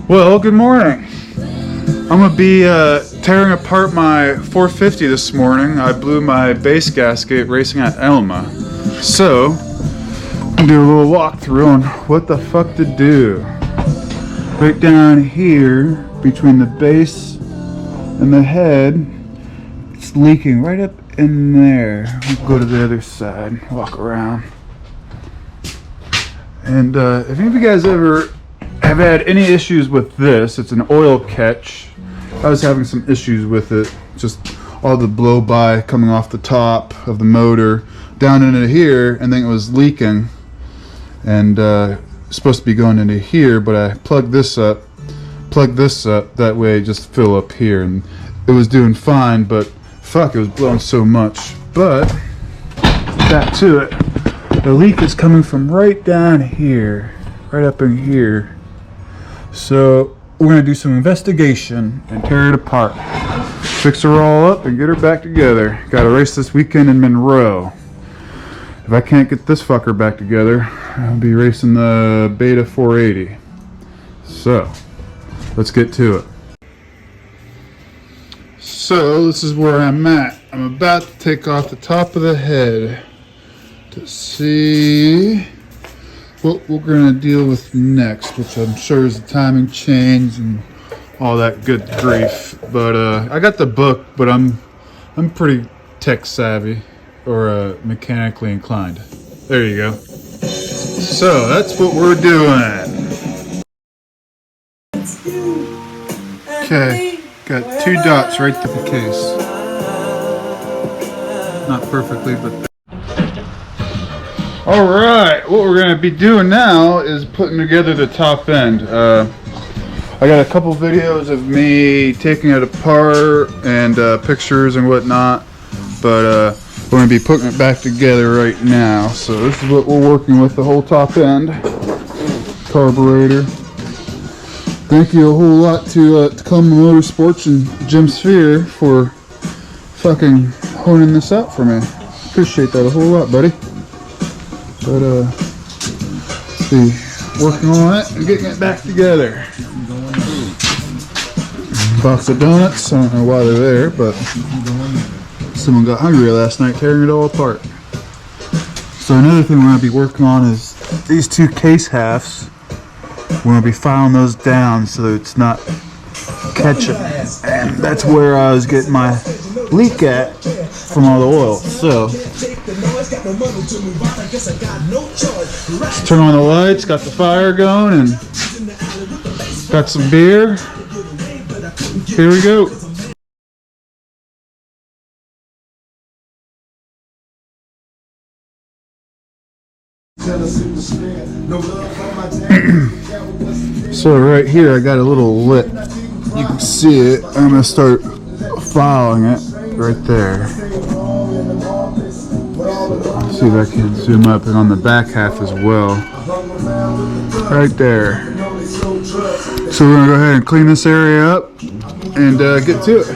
Well, good morning. I'm gonna be tearing apart my 450 this morning. I blew my base gasket racing at Elma. So, I'm gonna do a little walkthrough on what the fuck to do. Right down here, between the base and the head, it's leaking right up in there. I'll go to the other side, walk around. And if any of you guys ever have had any issues with this, it's an oil catch. I was having some issues with it, just all the blow by coming off the top of the motor down into here, and then it was leaking, and it's supposed to be going into here, but I plugged this up, that way it just fill up here, and it was doing fine, but fuck, it was blowing so much. But back to it, the leak is coming from right down here, right up in here. So we're gonna do some investigation and tear it apart, fix her all up and get her back together. Got a race this weekend in Monroe. If I can't get this fucker back together, I'll be racing the Beta 480. So let's get to it. So this is where I'm at. I'm about to take off the top of the head to see what we're going to deal with next, which I'm sure is the timing chains and all that good grief. But I got the book, but I'm pretty tech savvy, or mechanically inclined. There you go. So that's what we're doing. Okay, got 2 dots right to the case. Not perfectly, but alright, what we're going to be doing now is putting together the top end. I got a couple videos of me taking it apart and pictures and whatnot, but we're going to be putting it back together right now. So this is what we're working with, the whole top end. Carburetor. Thank you a whole lot to Tacoma MotorSports and Jim Speer for fucking honing this out for me. Appreciate that a whole lot, buddy. But see, working on it and getting it back together. Box of donuts. I don't know why they're there, but someone got hungry last night tearing it all apart. So another thing we're going to be working on is these 2 case halves. We're going to be filing those down so it's not catching. And that's where I was getting my leak at from all the oil. So let's turn on the lights, got the fire going, and got some beer. Here we go. So right here I got a little lip. You can see it. I'm going to start filing it right there. Let's see if I can zoom up, and on the back half as well. Right there. So we're going to go ahead and clean this area up and get to it.